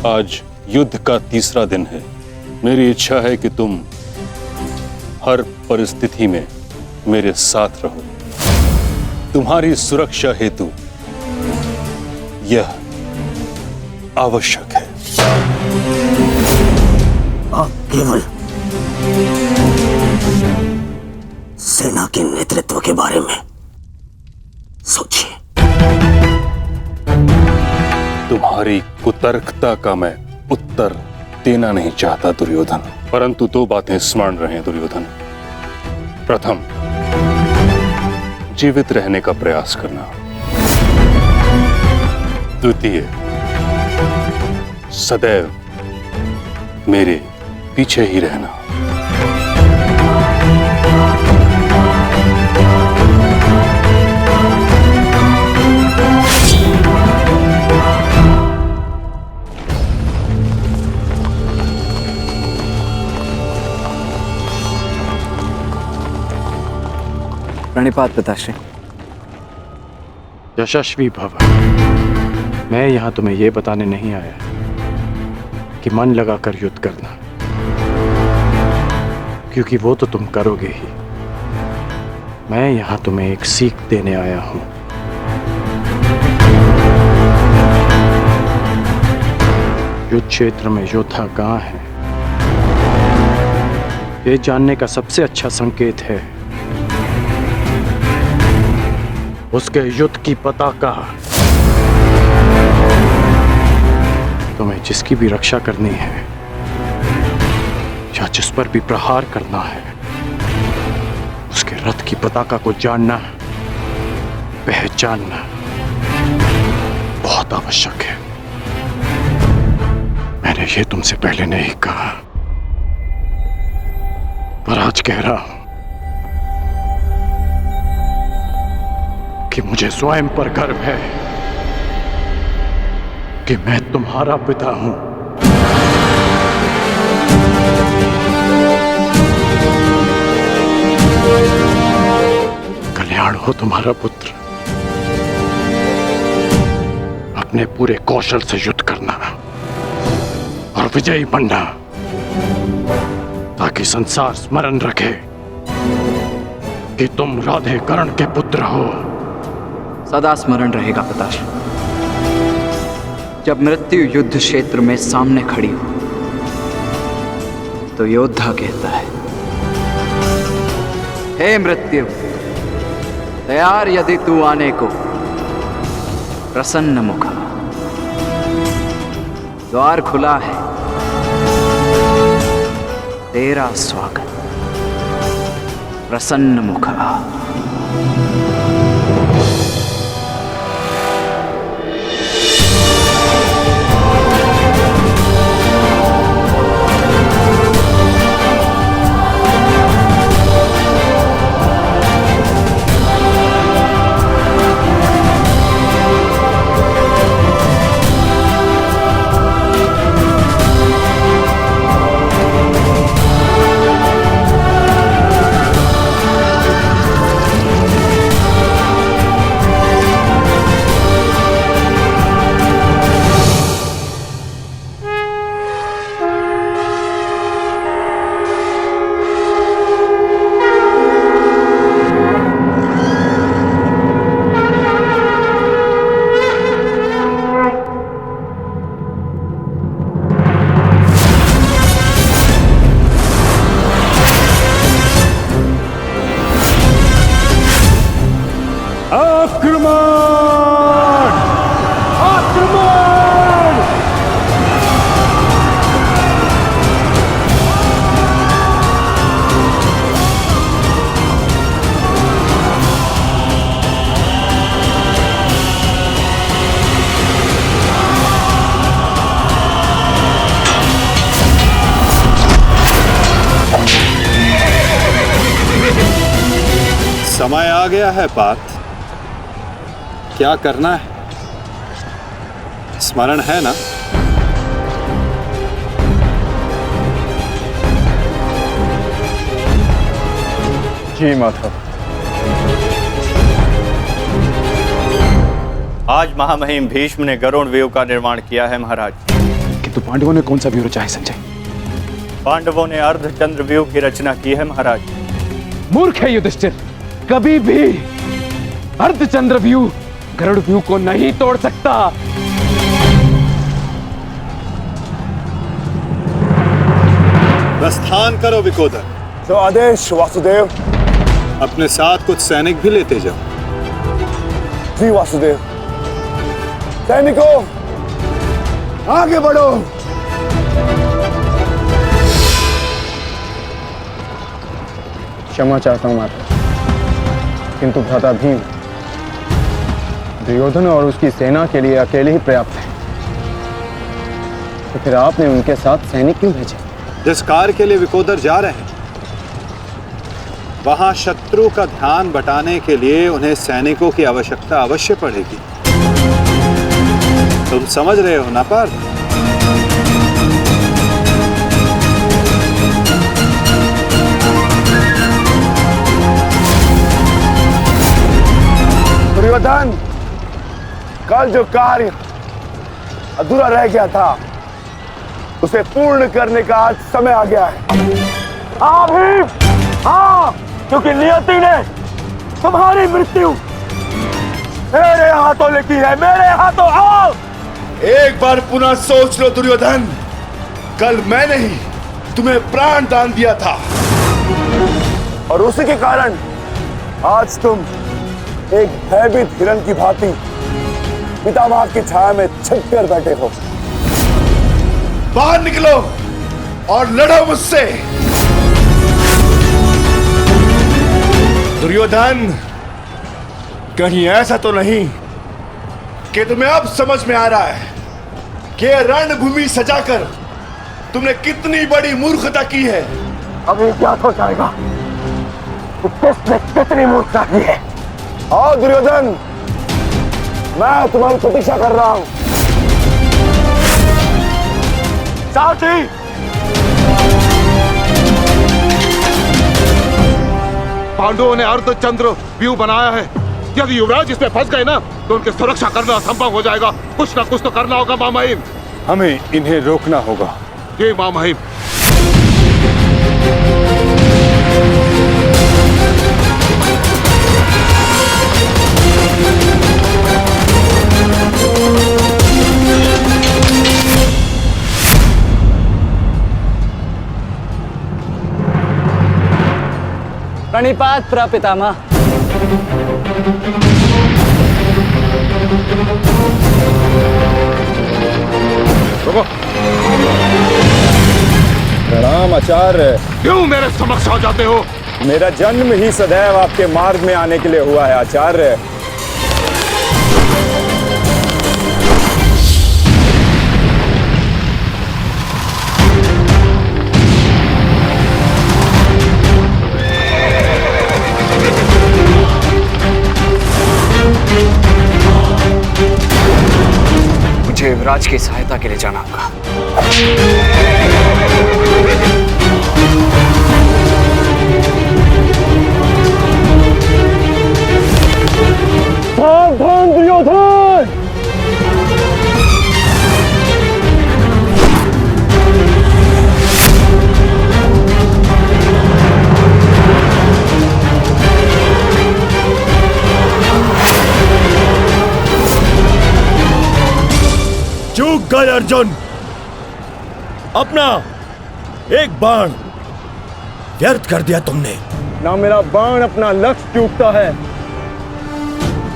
आज युद्ध का तीसरा दिन है। मेरी इच्छा है कि तुम हर परिस्थिति में मेरे साथ रहो। तुम्हारी सुरक्षा हेतु यह आवश्यक है। आप केवल सेना के नेतृत्व के बारे में सोचिए। तुम्हारी कुतर्कता का मैं उत्तर देना नहीं चाहता दुर्योधन, परंतु दो बातें स्मरण रहे दुर्योधन। प्रथम, जीवित रहने का प्रयास करना। द्वितीय, सदैव मेरे पीछे ही रहना। प्रणिपात पिताश्री। यशस्वी भव। मैं यहां तुम्हें यह बताने नहीं आया कि मन लगाकर युद्ध करना, क्योंकि वो तो तुम करोगे ही। मैं यहां तुम्हें एक सीख देने आया हूं। युद्ध क्षेत्र में योद्धा कहां है, ये जानने का सबसे अच्छा संकेत है उसके युद्ध की पताका। तुम्हें जिसकी भी रक्षा करनी है या जिस पर भी प्रहार करना है, उसके रथ की पताका को जानना, पहचानना बहुत आवश्यक है। मैंने ये तुमसे पहले नहीं कहा, पर आज कह रहा हूं कि मुझे स्वयं पर गर्व है कि मैं तुम्हारा पिता हूं। कल्याण हो तुम्हारा पुत्र। अपने पूरे कौशल से युद्ध करना और विजयी बनना, ताकि संसार स्मरण रखे कि तुम राधे कर्ण के पुत्र हो। सदा स्मरण रहेगा पिताश्री। जब मृत्यु युद्ध क्षेत्र में सामने खड़ी हो तो योद्धा कहता है, हे मृत्यु, तैयार यदि तू आने को, प्रसन्न मुखा। द्वार खुला है, तेरा स्वागत, प्रसन्न मुखा। समय आ गया है पार्थ। क्या करना है, स्मरण है ना? जी माता। आज महामहिम भीष्म ने गरुड़ व्यूह का निर्माण किया है महाराज। तो पांडवों ने कौन सा व्यूह रचा है संजय? पांडवों ने अर्धचंद्र व्यूह की रचना की है महाराज। मूर्ख है युधिष्ठिर, कभी भी अर्धचंद्र व्यूह गरुड़ व्यूह को नहीं तोड़ सकता। प्रस्थान करो विकोदर। जो आदेश वासुदेव। अपने साथ कुछ सैनिक भी लेते जाओ। जी वासुदेव। सैनिकों, आगे बढ़ो। क्षमा चाहता हूं माता, किंतु भ्राता भीम दुर्योधन और उसकी सेना के लिए अकेले ही पर्याप्त है, तो फिर आपने उनके साथ सैनिक क्यों भेजे? जिस कार्य के लिए विकोदर जा रहे हैं वहां शत्रु का ध्यान बटाने के लिए उन्हें सैनिकों की आवश्यकता अवश्य पड़ेगी। तुम समझ रहे हो ना पार्थ? दुर्योधन, कल जो कार्य अधूरा रह गया था उसे पूर्ण करने का आज समय आ गया है। हाँ भीम, हाँ, क्योंकि नियति ने तुम्हारी मृत्यु मेरे हाथों लिखी है, मेरे हाथों। आओ, एक बार पुनः सोच लो दुर्योधन, कल मैंने ही तुम्हें प्राण दान दिया था और उसी के कारण आज तुम एक भयभीत हिरण की भांति पितामह की छाया में छिप कर बैठे हो। बाहर निकलो और लड़ो मुझसे। दुर्योधन, कहीं ऐसा तो नहीं कि तुम्हें अब समझ में आ रहा है कि रणभूमि सजाकर तुमने कितनी बड़ी मूर्खता की है? अभी ज्ञात हो जाएगा कि किसने कितनी मूर्खता की है। आओ दुर्योधन, मैं तुम्हारी प्रतीक्षा कर रहा हूं। साथी, पांडवों ने अर्धचंद्र व्यूह बनाया है। यदि युवराज इसमें फंस गए ना तो उनकी सुरक्षा करना असंभव हो जाएगा। कुछ ना कुछ तो करना होगा मामहिम। हमें इन्हें रोकना होगा। जी मामहिम। प्रणिपात प्रपितामह। प्रणाम आचार्य। क्यों मेरे समक्ष आ जाते हो? मेरा जन्म ही सदैव आपके मार्ग में आने के लिए हुआ है आचार्य। मुझे युवराज की सहायता के लिए जाना होगा। सावधान दुर्योधन! चूक गए अर्जुन, अपना एक बाण व्यर्थ कर दिया तुमने। ना मेरा बाण अपना लक्ष्य चूकता है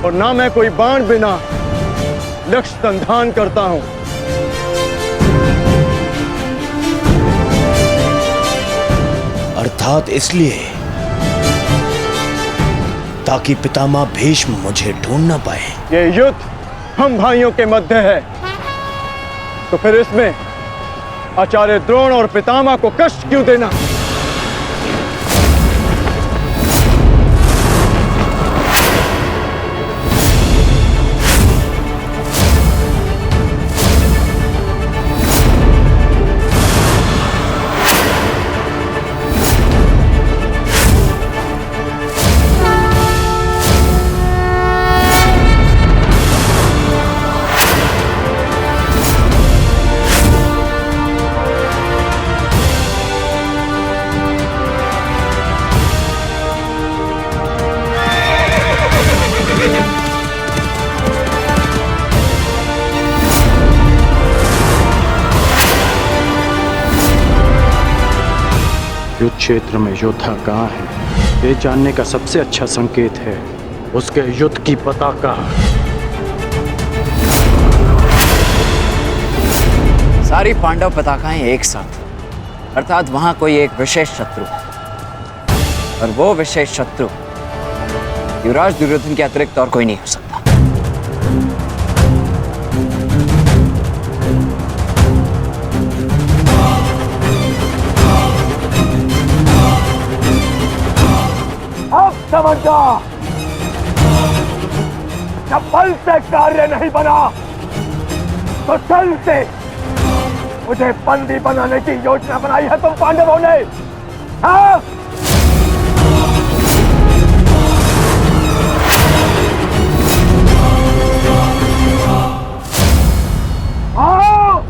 और ना मैं कोई बाण बिना लक्ष्य संधान करता हूं। अर्थात इसलिए ताकि पितामह भीष्म मुझे ढूंढ न पाए। ये युद्ध हम भाइयों के मध्य है, तो फिर इसमें आचार्य द्रोण और पितामह को कष्ट क्यों देना? क्षेत्र में योद्धा कहाँ है, ये जानने का सबसे अच्छा संकेत है उसके युद्ध की पताका। सारी पांडव पताकाएं एक साथ, अर्थात वहां कोई एक विशेष शत्रु है, और वो विशेष शत्रु युवराज दुर्योधन के अतिरिक्त और कोई नहीं हो सकता। अब समझ जा, जब बल से कार्य नहीं बना तो छल से मुझे बंदी बनाने की योजना बनाई है तुम पांडवों ने। हाँ? आओ!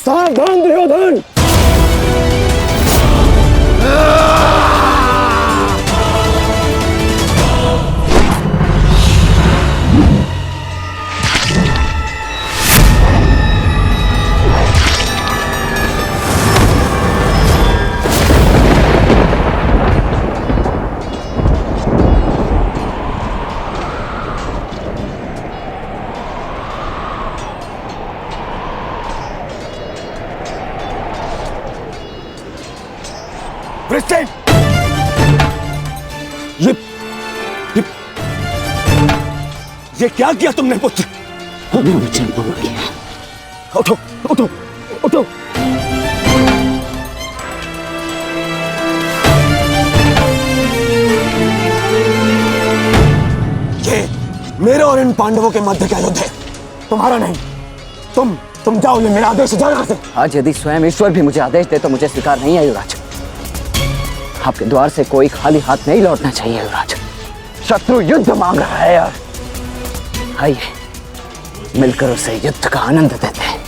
सावधान दुर्योधन! ये क्या किया तुमने पुत्र? मुझे भूल गया। उठो उठो उठो। ये मेरे और इन पांडवों के मध्य का युद्ध है, तुम्हारा नहीं। तुम जाओ, ये मेरा आदेश। जाना से आज यदि स्वयं ईश्वर भी मुझे आदेश दे तो मुझे स्वीकार नहीं है युवराज। आपके द्वार से कोई खाली हाथ नहीं लौटना चाहिए युवराज। शत्रु युद्ध मांग रहा है यार। आइए मिलकर उसे युद्ध का आनंद देते हैं।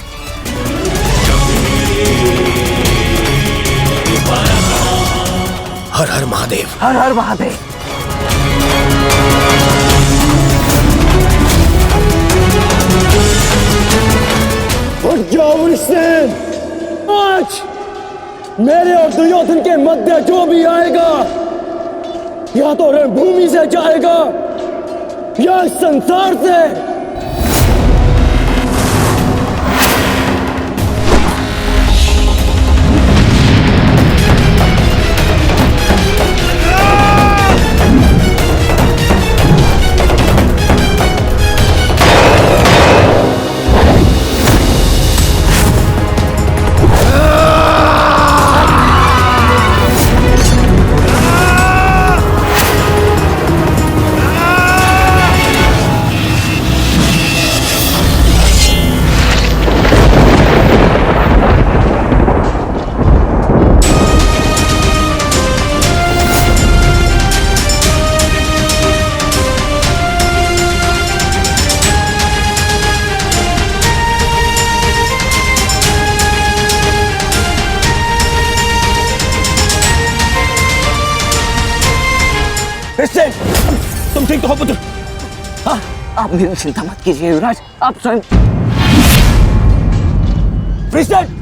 हर हर महादेव। हर हर महादेव। उठ जाओ वृषसेन। आज मेरे और दुर्योधन के मध्य जो भी आएगा या तो रणभूमि से जाएगा या संसार से। तुम ठीक तो हो पुत्र? हाँ, आप मेरी चिंता मत कीजिए युवराज, आप स्वयं। वृषसेन,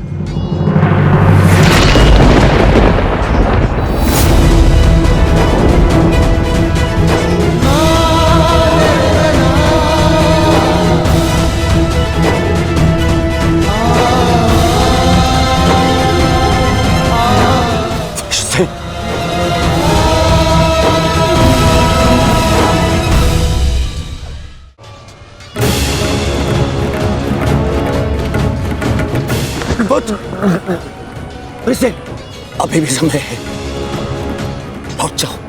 अभी भी समय है, लौट जाओ।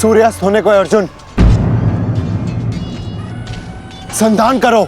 सूर्यास्त होने को है अर्जुन। संधान करो।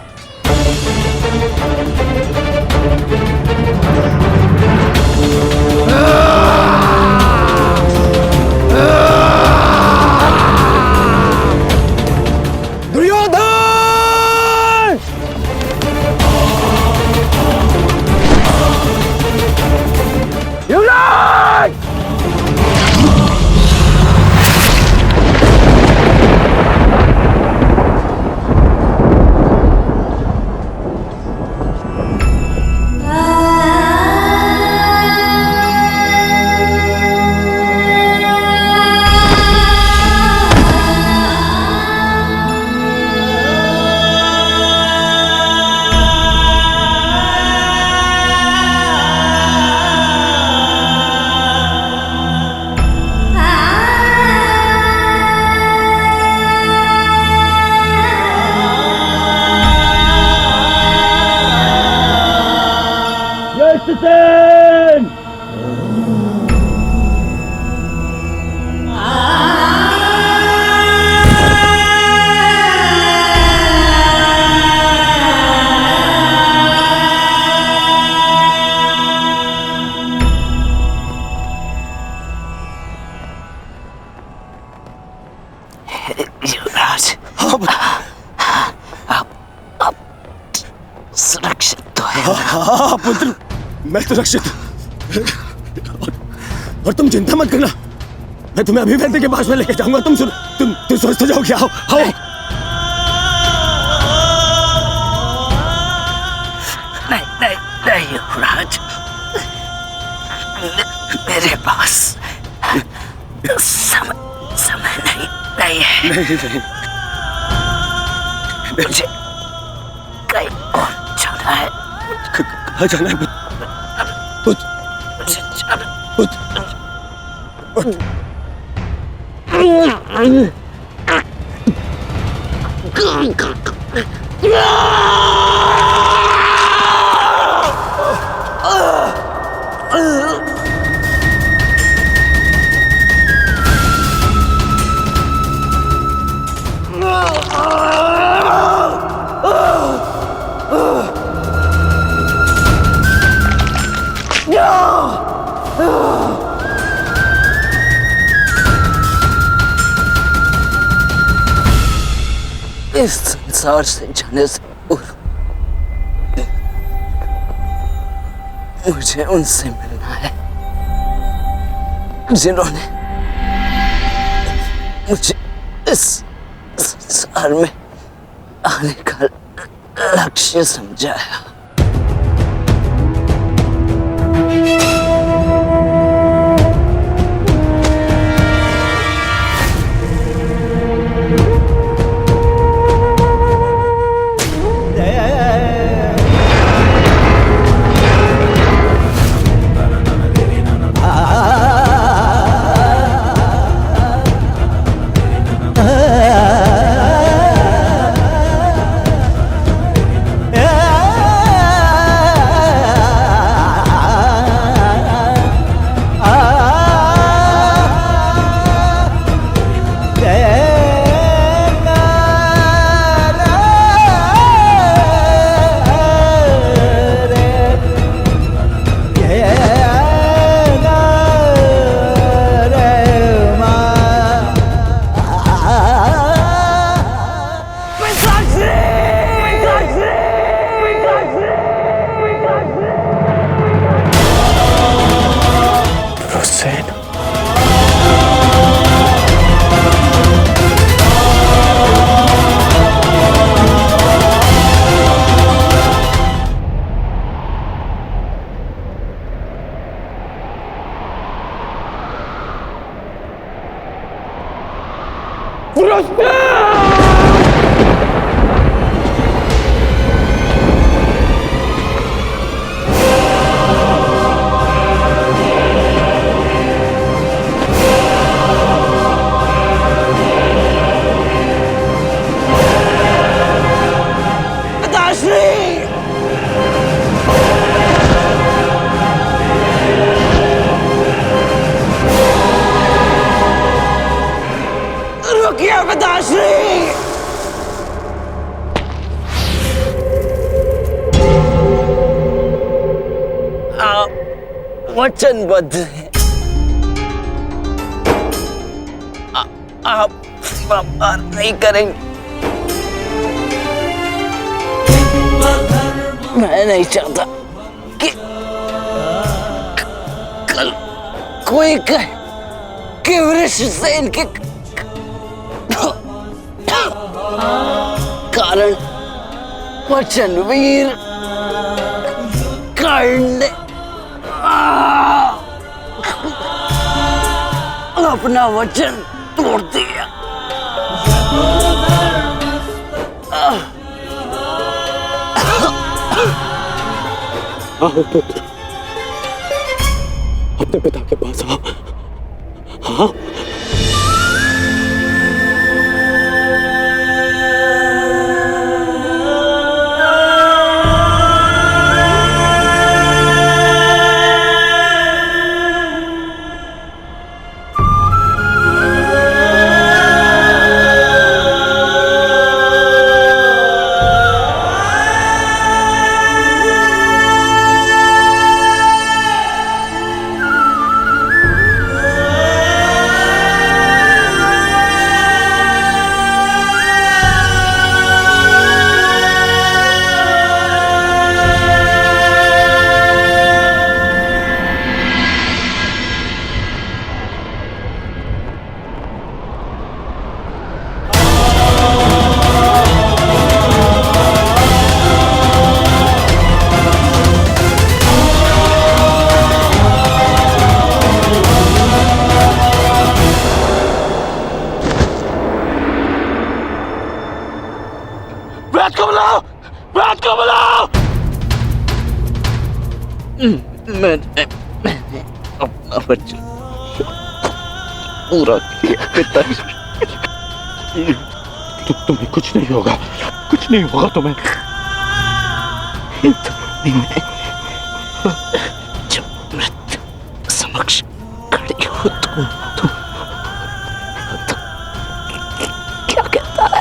युवराज, अब सुरक्षित तो है। हाँ पुत्र, मैं सुरक्षित। और तुम चिंता मत करना, मैं तुम्हें अभी वैद्य के पास में लेके जाऊंगा। तुम स्वस्थ हो जाओगे। आओ आओ। नहीं युवराज, मेरे पास समय नहीं है। नहीं। मुझे कहीं और जाना है। कहाँ जाना है पुत्र? मुझे जाना। इस संसार से जाने से पूर्व मुझे उनसे मिलना है जिन्होंने मुझे इस संसार में आने का लक्ष्य समझाया। वचनबद्ध हैं। आप व्यापार नहीं करेंगे। मैं नहीं चाहता कि कल कोई कहे कि वृषसेन के कारण वचनवीर कर्ण ने अपना वचन तोड़ दिया। आओ पुत्र, अपने पिता के पास आओ। हाँ मैंने अपना वचन पूरा किया पिताजी। तुम्हें कुछ नहीं होगा, कुछ नहीं होगा तुम्हें। जब मृत्यु समक्ष खड़ी हो तुम क्या कहता है?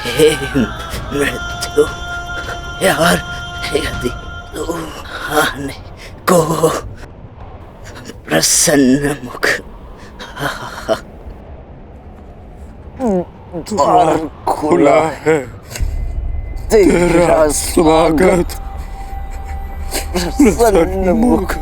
हे मृत्यु यार, यदि तू आने को प्रसन्न मुख द्वार खुला है, तेरा स्वागत प्रसन्न मुख।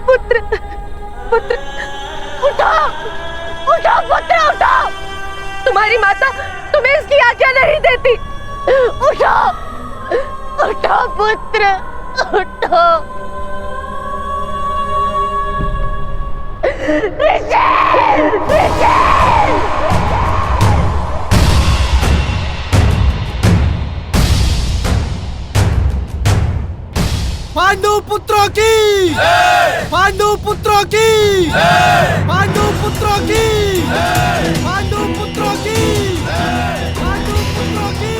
पुत्र पुत्र उठो उठो पुत्र उठो, तुम्हारी माता तुम्हें इसकी आज्ञा नहीं देती। उठो उठो पुत्र उठो। ऋषि ऋषि पांडु पुत्रों की पांडु पुत्रों की पांडु पुत्रों की पांडु पुत्रों की पांडु पुत्रों की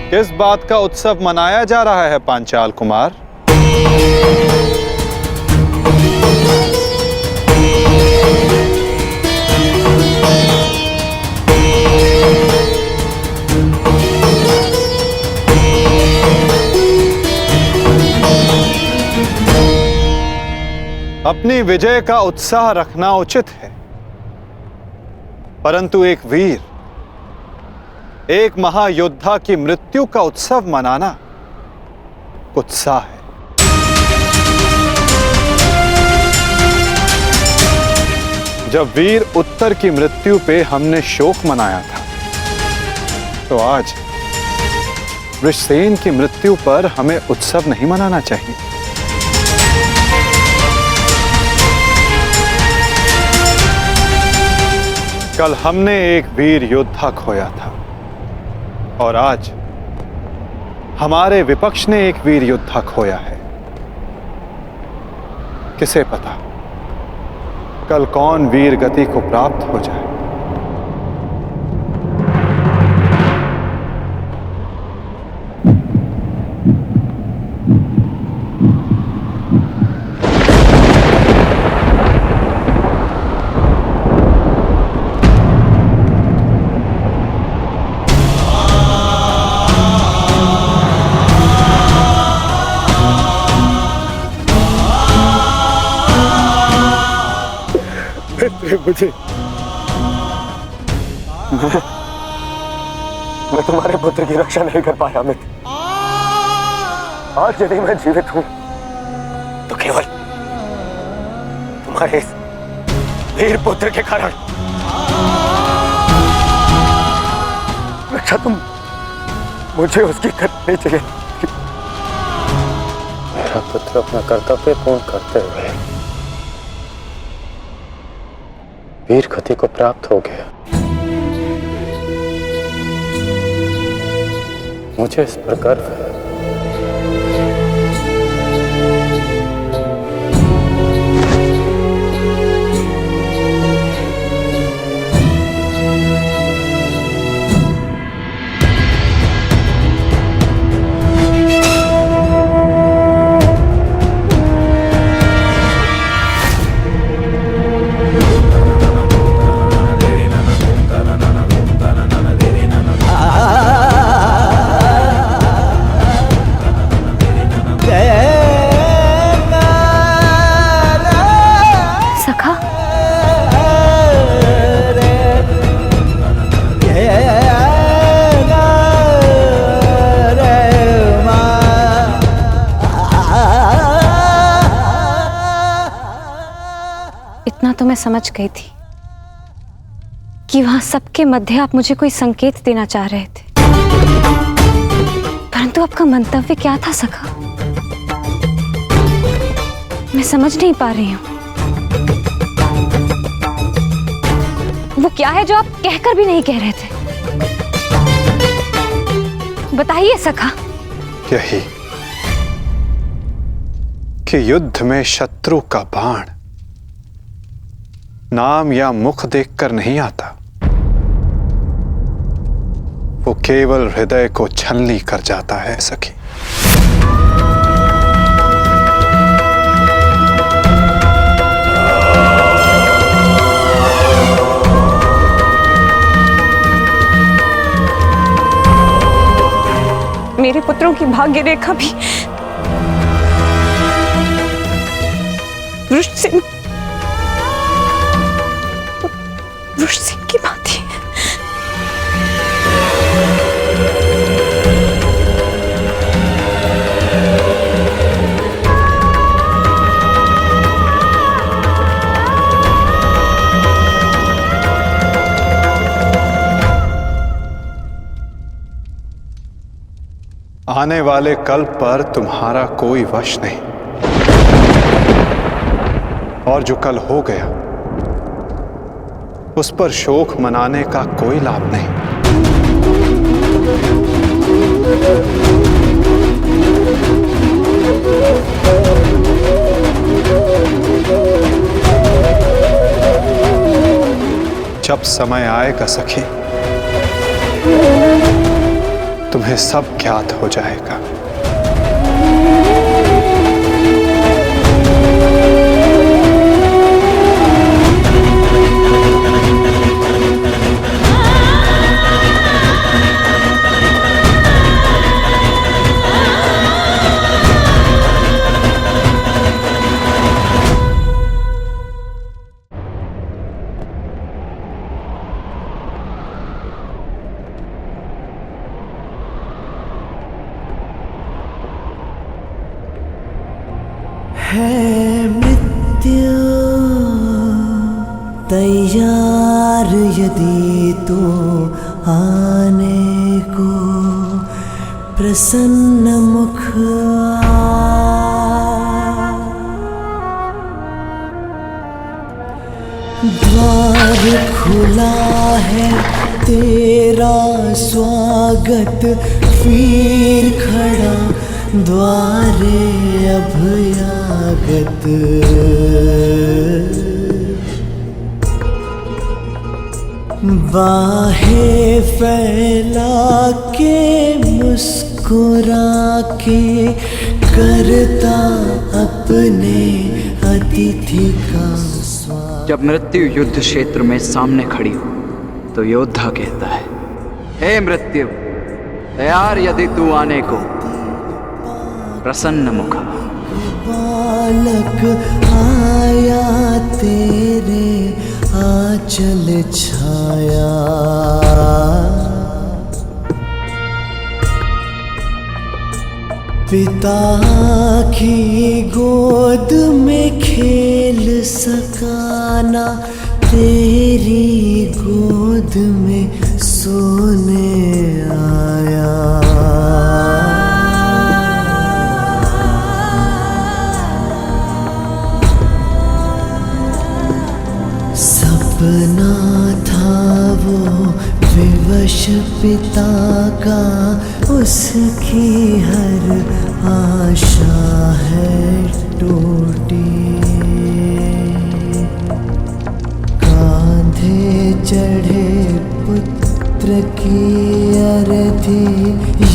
किस बात का उत्सव मनाया जा रहा है पांचाल कुमार? अपनी विजय का उत्साह रखना उचित है, परंतु एक वीर, एक महायोद्धा की मृत्यु का उत्सव मनाना कुत्सा है। जब वीर उत्तर की मृत्यु पे हमने शोक मनाया था, तो आज वृषसेन की मृत्यु पर हमें उत्सव नहीं मनाना चाहिए। कल हमने एक वीर योद्धा खोया था और आज हमारे विपक्ष ने एक वीर योद्धा खोया है। किसे पता कल कौन वीर गति को प्राप्त हो जाए। मुझे मैं तुम्हारे पुत्र की रक्षा नहीं कर पाया मित्र। आज यदि मैं जीवित हूं तो केवल तुम्हारे इस वीर पुत्र के कारण। रक्षा तुम मुझे उसकी करनी चाहिए। मेरा पुत्र अपना कर्तव्य पूर्ण करते हुए वीर गति को प्राप्त हो गया। मुझे इस पर गर्व है। तो मैं समझ गई थी कि वहां सबके मध्य आप मुझे कोई संकेत देना चाह रहे थे, परंतु आपका मंतव्य क्या था सखा? मैं समझ नहीं पा रही हूं। वो क्या है जो आप कहकर भी नहीं कह रहे थे? बताइए सखा। यही कि युद्ध में शत्रु का बाण नाम या मुख देखकर नहीं आता, वो केवल हृदय को छलनी कर जाता है सखी। मेरे पुत्रों की भाग्य रेखा भी वृषसेन की भांति है। आने वाले कल पर तुम्हारा कोई वश नहीं, और जो कल हो गया उस पर शोक मनाने का कोई लाभ नहीं। जब समय आएगा सखी, तुम्हें सब ज्ञात हो जाएगा। है मृत्यु तैयार यदि तो आने को, प्रसन्न मुख द्वार खुला है तेरा स्वागत, वीर खड़ा द्वारे अभयागत। बाहें फैला के मुस्कुरा के करता अपने अतिथि का स्वागत। जब मृत्यु युद्ध क्षेत्र में सामने खड़ी हो तो योद्धा कहता है, हे मृत्यु, तैयार यदि तू आने को, प्रसन्न मुख। बालक आया तेरे आंचल छाया, पिता की गोद में खेल सकाना, तेरी गोद में सोने आया। सपना था वो विवश पिता का, उसकी हर आशा है टूटी। कांधे चढ़े पुत्र की अर्थी,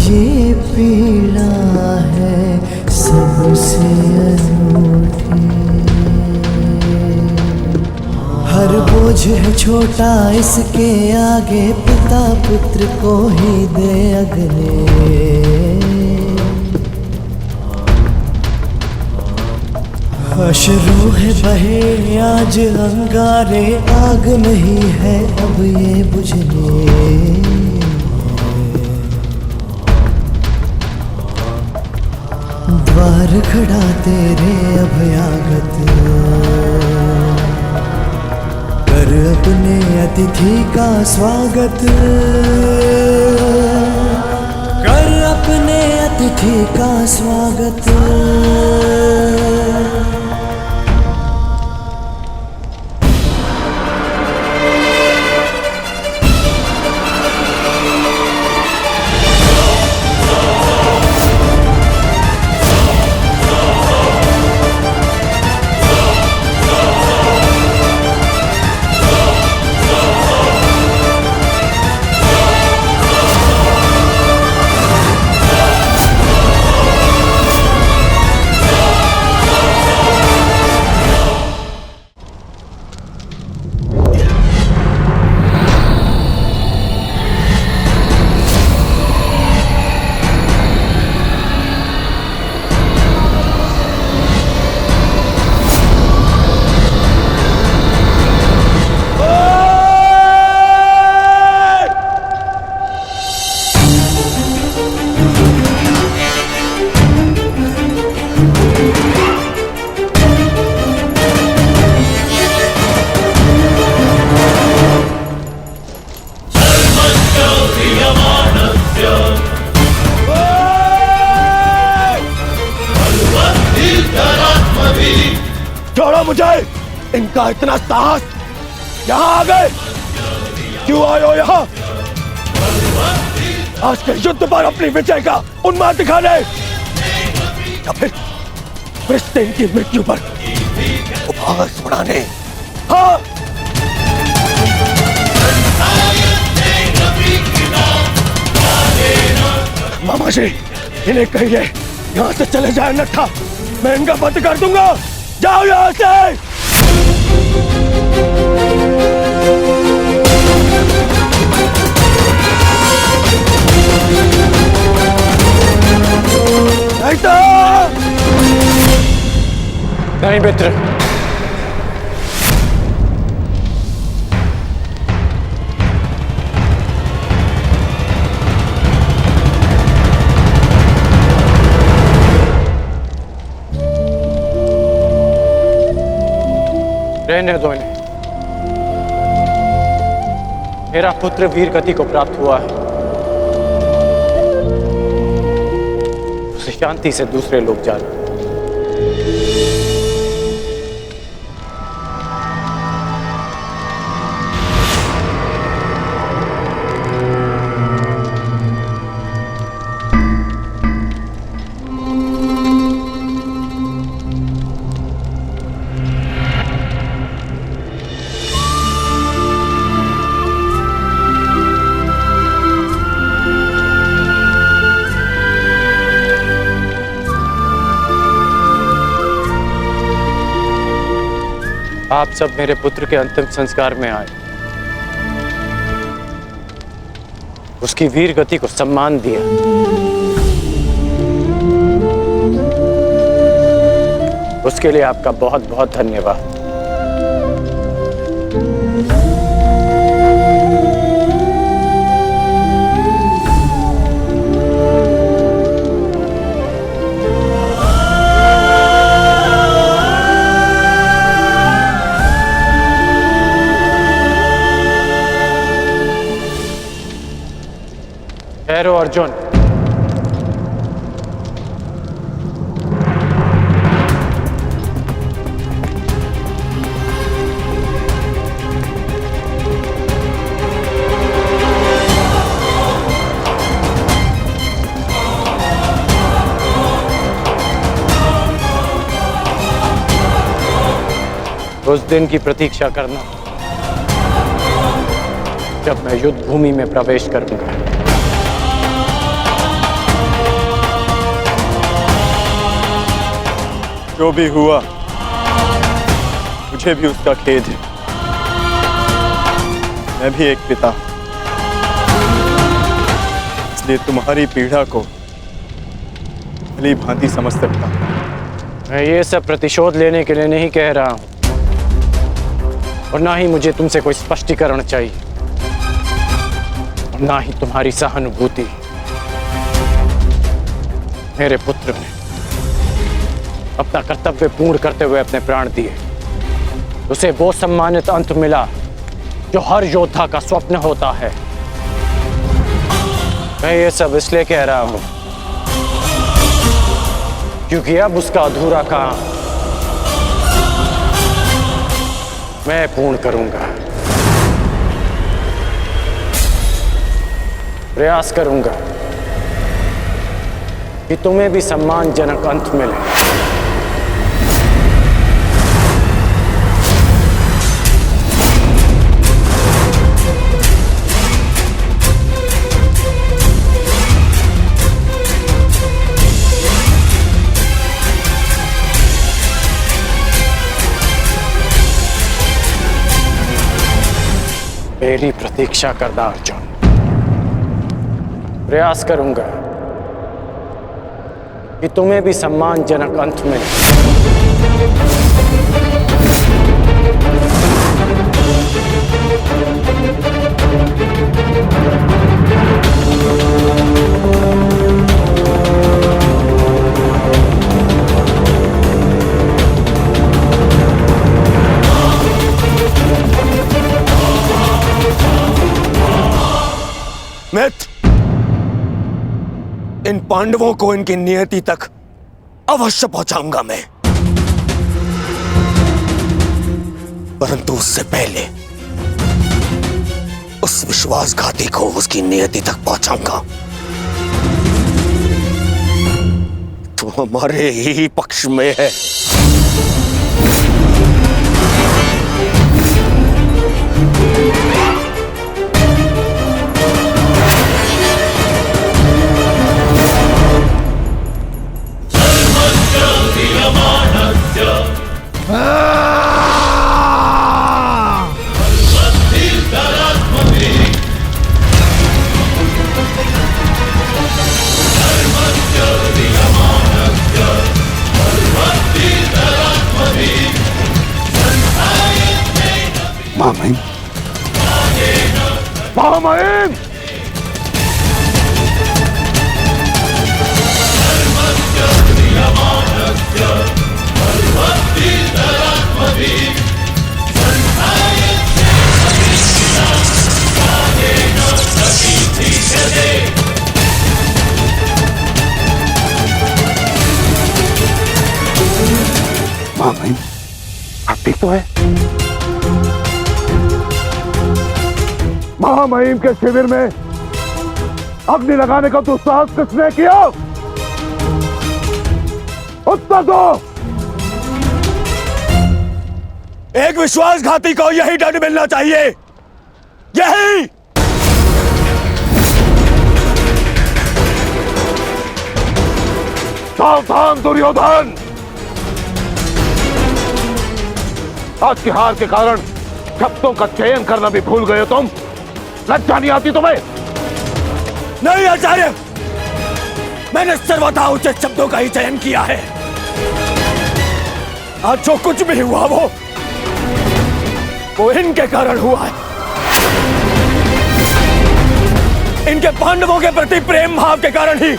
ये पीड़ा है सबसे अनूठी। हर बोझ है छोटा इसके आगे, पिता पुत्र को ही दे अगले। अश्रु है बहे आज अंगारे, आग नहीं है अब ये बुझने। द्वार खड़ा तेरे अभयागत, कर अपने अतिथि का स्वागत। कर अपने अतिथि का स्वागत। इतना साहस? यहाँ आ गए? क्यों आए हो यहाँ? आज के युद्ध पर अपनी विजय का उन्माद दिखाने या फिर फिलिस्तीन की मृत्यु पर उपहास उड़ाने? हाँ, मामा जी, इन्हें कहिए यहाँ से चले जाए नट्ठा। मैं इनका बंद कर दूंगा। जाओ यहाँ से। नहीं मित्र, रहने दो इन्हें। मेरा पुत्र वीर गति को प्राप्त हुआ है, उसे शांति से दूसरे लोग जाने। आप सब मेरे पुत्र के अंतिम संस्कार में आए, उसकी वीर गति को सम्मान दिया। उसके लिए आपका बहुत बहुत धन्यवाद। ठहरो अर्जुन, उस दिन की प्रतीक्षा करना जब मैं युद्ध भूमि में प्रवेश करूंगा। जो भी हुआ मुझे भी उसका खेद है। मैं भी एक पिता, इसलिए तुम्हारी पीड़ा को भली भांति समझ सकता हूं। मैं ये सब प्रतिशोध लेने के लिए नहीं कह रहा हूं, और ना ही मुझे तुमसे कोई स्पष्टीकरण चाहिए, और ना ही तुम्हारी सहानुभूति। मेरे पुत्र ने अपना कर्तव्य पूर्ण करते हुए अपने प्राण दिए, उसे वो सम्मानित अंत मिला जो हर योद्धा का स्वप्न होता है। मैं ये सब इसलिए कह रहा हूं क्योंकि अब उसका अधूरा काम मैं पूर्ण करूंगा। प्रयास करूंगा कि तुम्हें भी सम्मानजनक अंत मिले। मेरी प्रतीक्षा करना अर्जुन। प्रयास करूंगा कि तुम्हें भी सम्मानजनक अंत मिले। मित्र, इन पांडवों को इनकी नियति तक अवश्य पहुंचाऊंगा मैं। परंतु उससे पहले उस विश्वासघाती को उसकी नियति तक पहुंचाऊंगा। तू हमारे ही पक्ष में है। महामहिम, महामहिम, महामहिम, आप ठीक तो है? महामहिम के शिविर में अग्नि लगाने का दुस्साहस किसने किया? उत्तर दो। एक विश्वासघाती को यही दंड मिलना चाहिए, यही। सावधान दुर्योधन, आज की हार के कारण शब्दों का चयन करना भी भूल गए तुम। लज्जा नहीं आती तुम्हें? नहीं आचार्य, मैंने सर्वथा उचित शब्दों का ही चयन किया है। आज जो कुछ भी हुआ वो इनके कारण हुआ है। इनके पांडवों के प्रति प्रेम भाव के कारण ही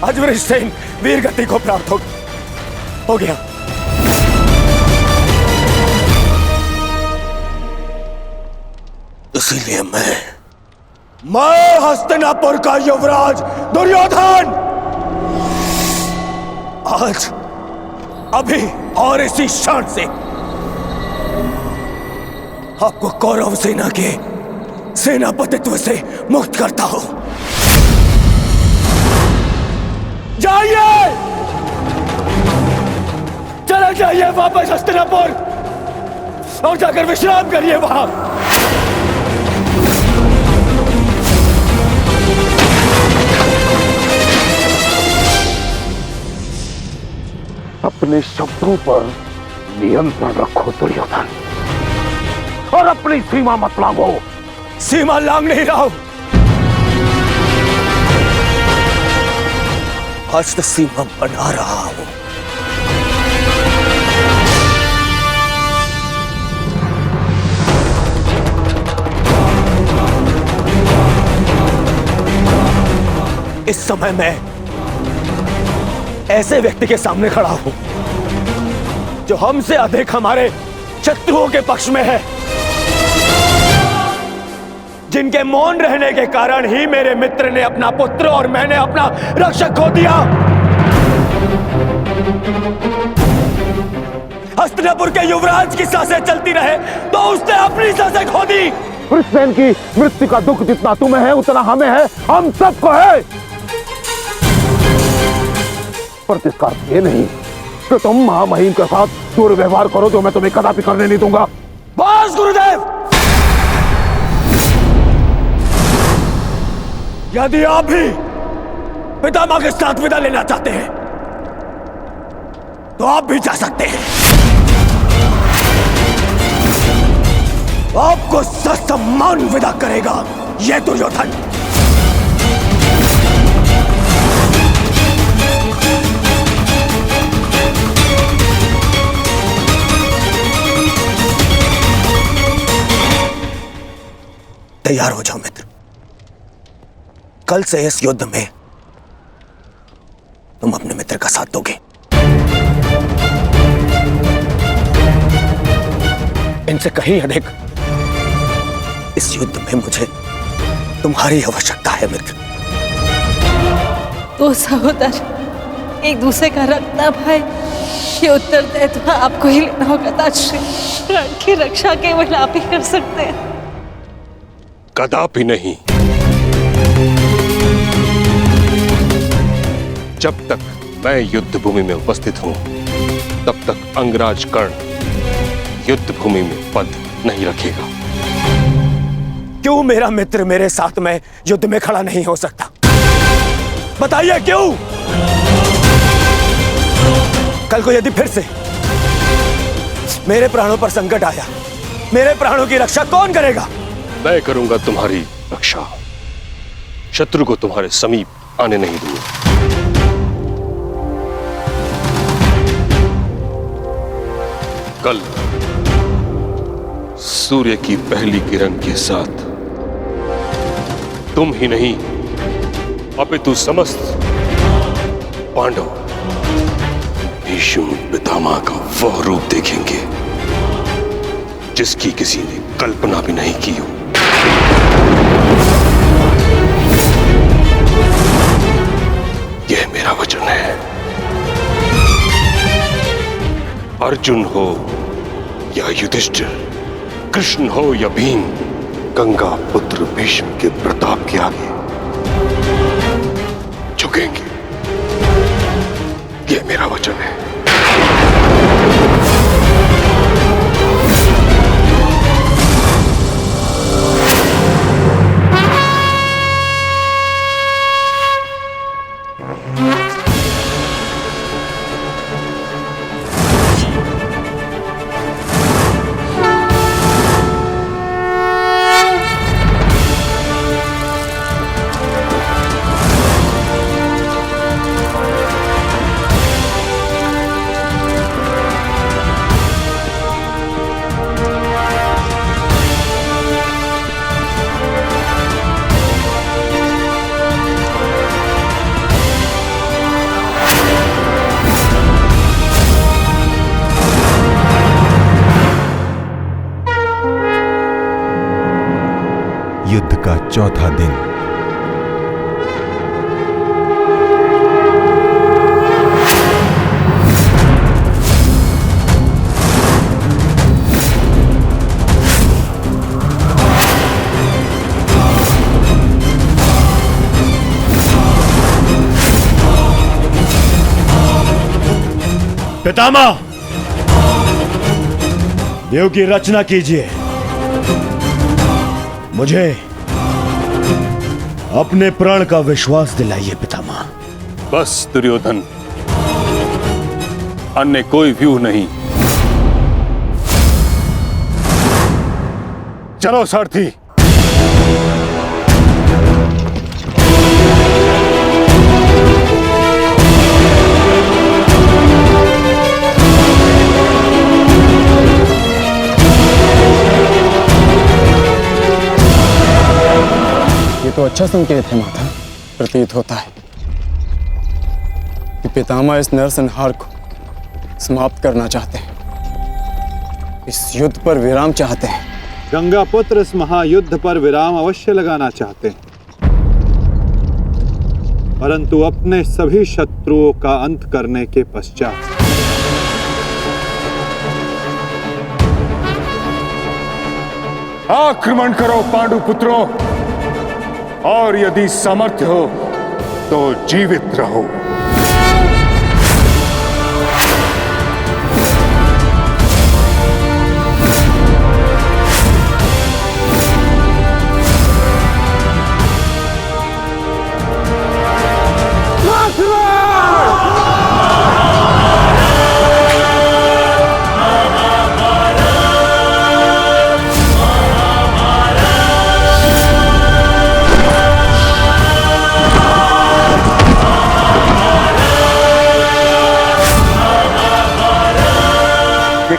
आज वृषसेन वीर गति को प्राप्त हो गया। इसीलिए मैं हस्तिनापुर का युवराज दुर्योधन आज अभी और इसी क्षण से आपको कौरव सेना के सेनापतित्व से मुक्त करता हूं। जाइए, चले जाइए वापस हस्तिनापुर और जाकर विश्राम करिए वहां। अपने शब्दों पर नियंत्रण रखो दुर्योधन, और अपनी सीमा मत लांघो। सीमा लांघ नहीं रहा हूं, आज तो सीमा बना रहा हूं। इस समय मैं ऐसे व्यक्ति के सामने खड़ा हूं जो हमसे अधिक हमारे शत्रुओं के पक्ष में है, जिनके मौन रहने के कारण ही मेरे मित्र ने अपना पुत्र और मैंने अपना रक्षक खो दिया। हस्तिनापुर के युवराज की सांसें चलती रहे तो उसने अपनी सांसें खो दी। वृषसेन की मृत्यु का दुख जितना तुम्हें है उतना हमें है, हम सबको है। पर इसका अर्थ ये नहीं कि तुम महामहिम के साथ दुर्व्यवहार करो, जो मैं तुम्हें कदापि करने नहीं दूंगा। बस गुरुदेव, यदि आप भी पितामह के साथ विदा लेना चाहते हैं तो आप भी जा सकते हैं। आपको ससम्मान विदा करेगा यह दुर्योधन। तैयार हो जाओ मित्र, कल से इस युद्ध में तुम अपने मित्र का साथ दोगे। इनसे कहीं अधिक इस युद्ध में मुझे तुम्हारी आवश्यकता है मित्र। तो सहोदर, एक दूसरे का रक्त ना भाई, ये उत्तरदायित्व आपको ही लेना होगा ताजश्री। प्राण की रक्षा केवल आप ही कर सकते हैं। कदापि नहीं। जब तक मैं युद्ध भूमि में उपस्थित हूं, तब तक अंगराज कर्ण युद्ध भूमि में पद नहीं रखेगा। क्यों मेरा मित्र मेरे साथ में युद्ध में खड़ा नहीं हो सकता? बताइए क्यों? कल को यदि फिर से मेरे प्राणों पर संकट आया, मेरे प्राणों की रक्षा कौन करेगा? मैं करूंगा तुम्हारी रक्षा। शत्रु को तुम्हारे समीप आने नहीं दूंगा। कल सूर्य की पहली किरण के साथ तुम ही नहीं, अपितु समस्त पांडव भीष्म पितामह का वह रूप देखेंगे जिसकी किसी ने कल्पना भी नहीं की हो। यह मेरा वचन है। अर्जुन हो या युधिष्ठिर, कृष्ण हो या भीम, गंगा पुत्र भीष्म के प्रताप के आगे झुकेंगे। यह मेरा वचन है। युद्ध का चौथा दिन। पितामह, देव की रचना कीजिए। मुझे अपने प्राण का विश्वास दिलाइए पितामह। बस दुर्योधन, अन्य कोई व्यूह नहीं। चलो सारथी। तो अच्छा संकेत है माता। प्रतीत होता है कि पितामह इस नरसंहार को समाप्त करना चाहते हैं, इस युद्ध पर विराम चाहते हैं। गंगा पुत्र इस महायुद्ध पर विराम अवश्य लगाना चाहते हैं, परंतु अपने सभी शत्रुओं का अंत करने के पश्चात। आक्रमण करो पांडु पुत्रों, और यदि सामर्थ्य हो तो जीवित रहो।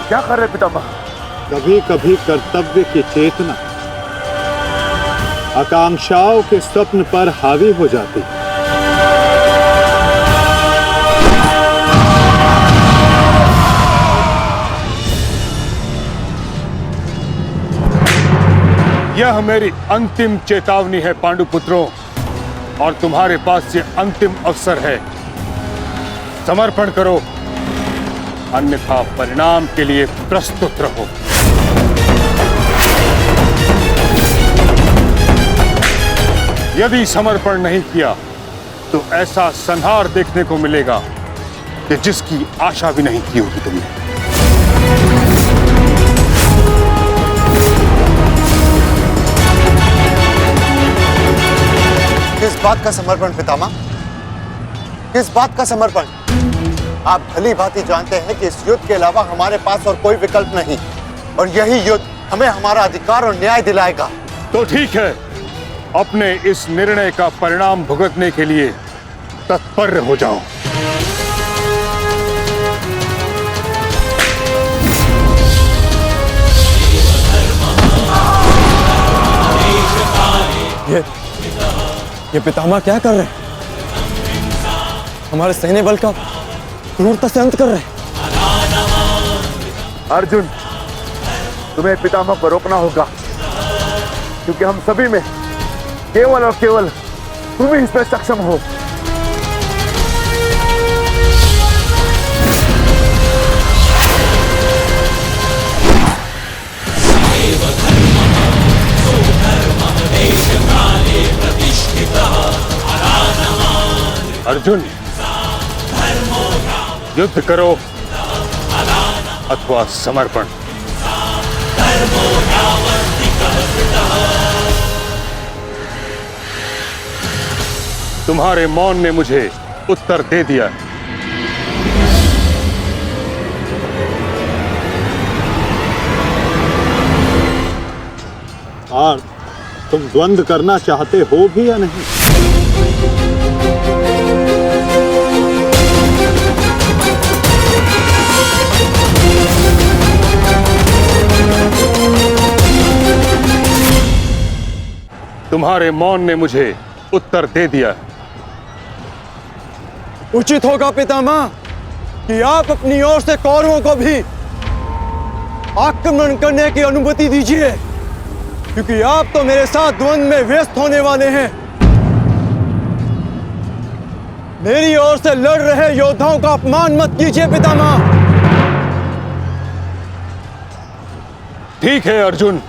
क्या कर रहे पितामह? कभी कभी कर्तव्य की चेतना आकांक्षाओं के स्वप्न पर हावी हो जाती है। यह मेरी अंतिम चेतावनी है पांडुपुत्रों, और तुम्हारे पास ये अंतिम अवसर है समर्पण करो, अन्यथा परिणाम के लिए प्रस्तुत रहो। यदि समर्पण नहीं किया तो ऐसा संहार देखने को मिलेगा कि जिसकी आशा भी नहीं की होगी तुमने। किस बात का समर्पण पितामह? किस बात का समर्पण? आप भली भांति जानते हैं कि इस युद्ध के अलावा हमारे पास और कोई विकल्प नहीं, और यही युद्ध हमें हमारा अधिकार और न्याय दिलाएगा। तो ठीक है, अपने इस निर्णय का परिणाम भुगतने के लिए तत्पर हो जाओ। ये पितामह क्या कर रहे हैं? हमारे सैन्य बल का क्रूरता से अंत कर रहे हैं। अर्जुन, तुम्हें पितामह को रोकना होगा, क्योंकि हम सभी में केवल और केवल तुम ही इसमें सक्षम हो। अर्जुन, युद्ध करो अथवा समर्पण। तुम्हारे मौन ने मुझे उत्तर दे दिया। और तुम द्वंद्व करना चाहते हो भी या नहीं? तुम्हारे मौन ने मुझे उत्तर दे दिया। उचित होगा पितामह कि आप अपनी ओर से कौरवों को भी आक्रमण करने की अनुमति दीजिए, क्योंकि आप तो मेरे साथ द्वंद्व में व्यस्त होने वाले हैं। मेरी ओर से लड़ रहे योद्धाओं का अपमान मत कीजिए पितामह। ठीक है अर्जुन,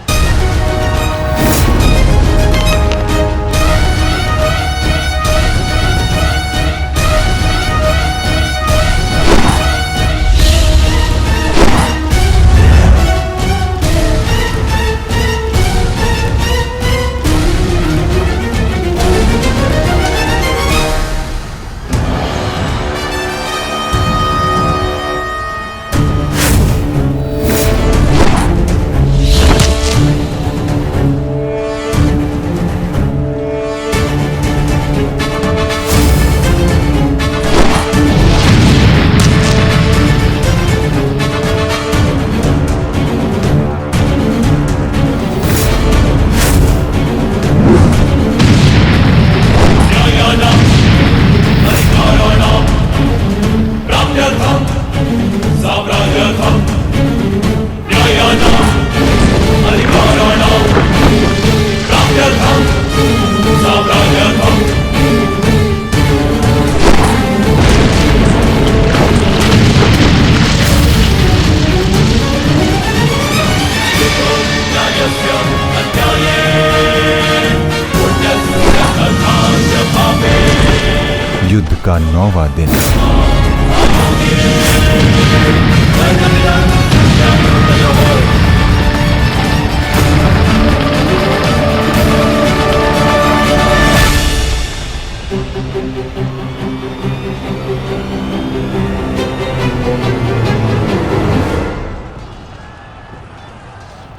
युद्ध का 9वां दिन।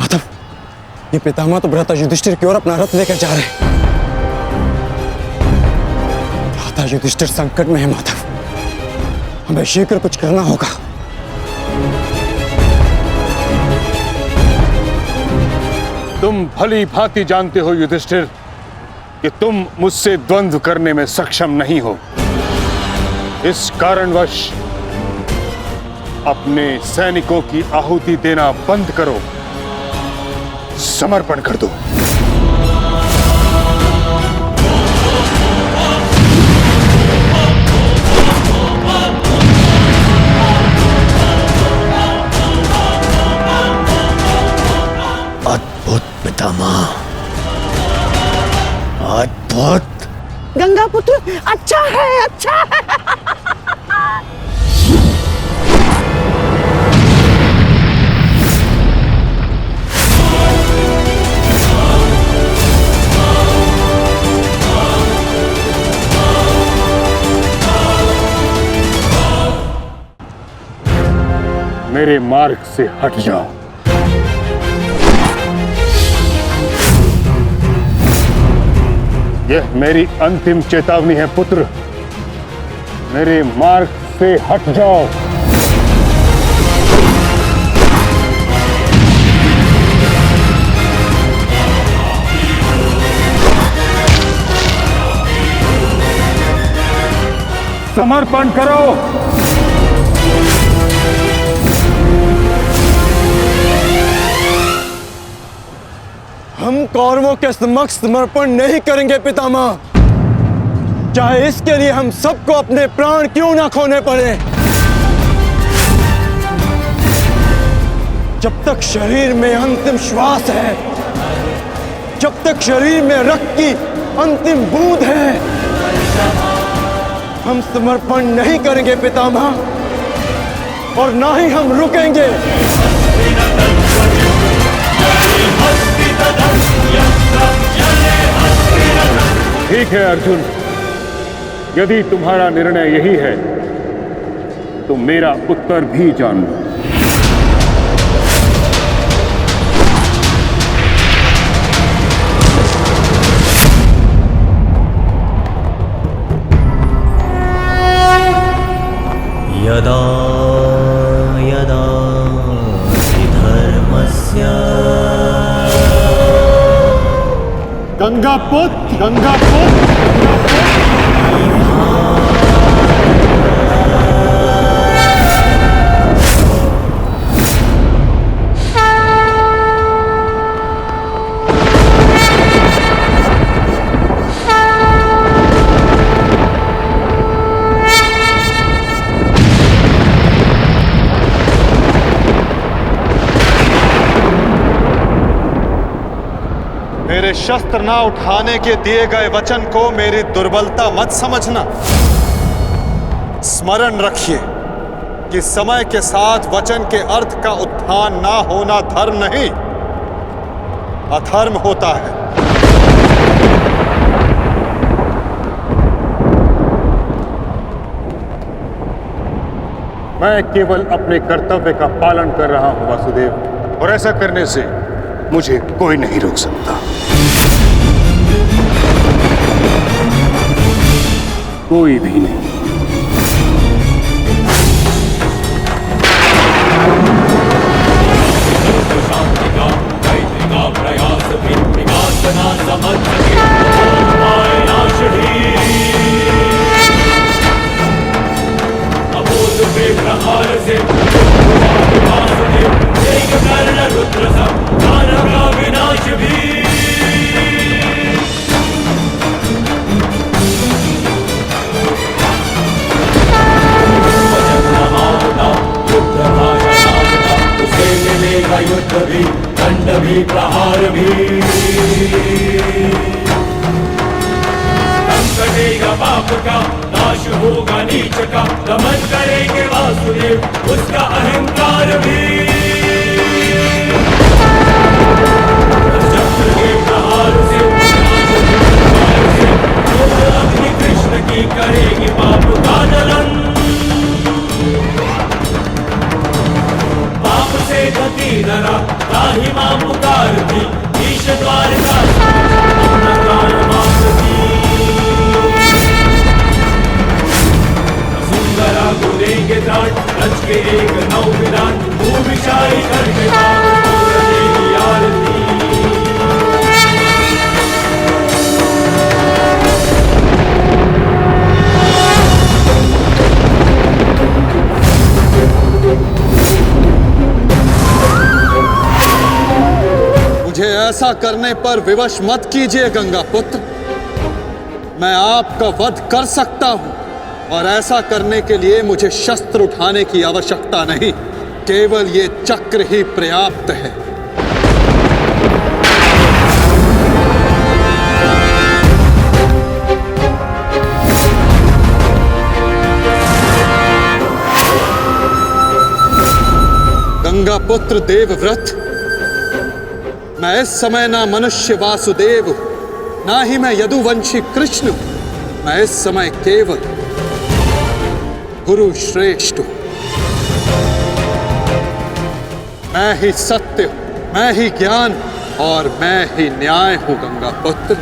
माधव, ये पितामह तो भ्राता युधिष्ठिर की ओर अपना रथ लेकर जा रहे हैं। भ्राता युधिष्ठिर संकट में है माधव, हमें शीघ्र कुछ करना होगा। तुम भली भांति जानते हो युधिष्ठिर कि तुम मुझसे द्वंद्व करने में सक्षम नहीं हो। इस कारणवश अपने सैनिकों की आहुति देना बंद करो, समर्पण कर दो। मेरे मार्ग से हट जाओ। यह मेरी अंतिम चेतावनी है पुत्र, मेरे मार्ग से हट जाओ। समर्पण करो। हम कौरवों के समक्ष समर्पण नहीं करेंगे पितामह, चाहे इसके लिए हम सबको अपने प्राण क्यों ना खोने पड़े। जब तक शरीर में अंतिम श्वास है, जब तक शरीर में रक्त की अंतिम बूंद है, हम समर्पण नहीं करेंगे पितामह, और ना ही हम रुकेंगे। ठीक है अर्जुन, यदि तुम्हारा निर्णय यही है तो मेरा उत्तर भी जान लो। यदा यदा हि धर्मस्य गंगापुत्र मेरे शस्त्र ना उठाने के दिए गए वचन को मेरी दुर्बलता मत समझना। स्मरण रखिए कि समय के साथ वचन के अर्थ का उत्थान ना होना धर्म नहीं, अधर्म होता है। मैं केवल अपने कर्तव्य का पालन कर रहा हूं वासुदेव, और ऐसा करने से मुझे कोई नहीं रोक सकता। कोई भी नहीं। युद्ध भी, दंड भी, प्रहार भी, दम कटेगा पाप का, नाश होगा नीच का, दमन करेंगे वासुदेव उसका अहंकार भी। चक्र के प्रहार से, अग्नि कृष्ण की करेगी पाप का दलन। पाप से गति नरा ताहि मां पुकारती, ईश द्वारका अपना प्राण मांगती। सुंदरा को देंगे त्राण, रच के एक नौ विधान, भूमिशाही करके देगी आरती। मुझे ऐसा करने पर विवश मत कीजिए गंगा पुत्र। मैं आपका वध कर सकता हूं, और ऐसा करने के लिए मुझे शस्त्र उठाने की आवश्यकता नहीं, केवल ये चक्र ही पर्याप्त है। गंगा पुत्र देवव्रत, मैं इस समय ना मनुष्य वासुदेव, ना ही मैं यदुवंशी कृष्ण, मैं इस समय केवल गुरु श्रेष्ठ हूं। मैं ही सत्य हूं, मैं ही ज्ञान और मैं ही न्याय हूं गंगा पुत्र।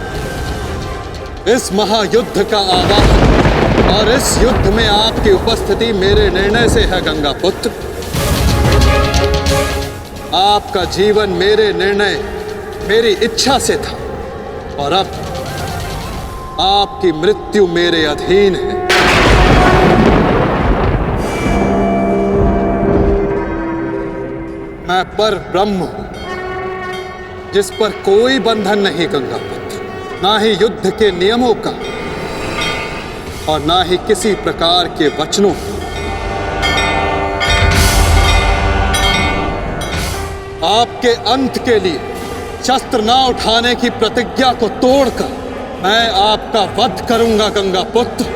इस महायुद्ध का आवाहन और इस युद्ध में आपकी उपस्थिति मेरे निर्णय से है गंगा पुत्र। आपका जीवन मेरे निर्णय, मेरी इच्छा से था और अब आपकी मृत्यु मेरे अधीन है। मैं पर ब्रह्म हूं, जिस पर कोई बंधन नहीं गंगा पुत्र, ना ही युद्ध के नियमों का और ना ही किसी प्रकार के वचनों का। आपके अंत के लिए शस्त्र ना उठाने की प्रतिज्ञा को तोड़कर मैं आपका वध करूंगा गंगा पुत्र।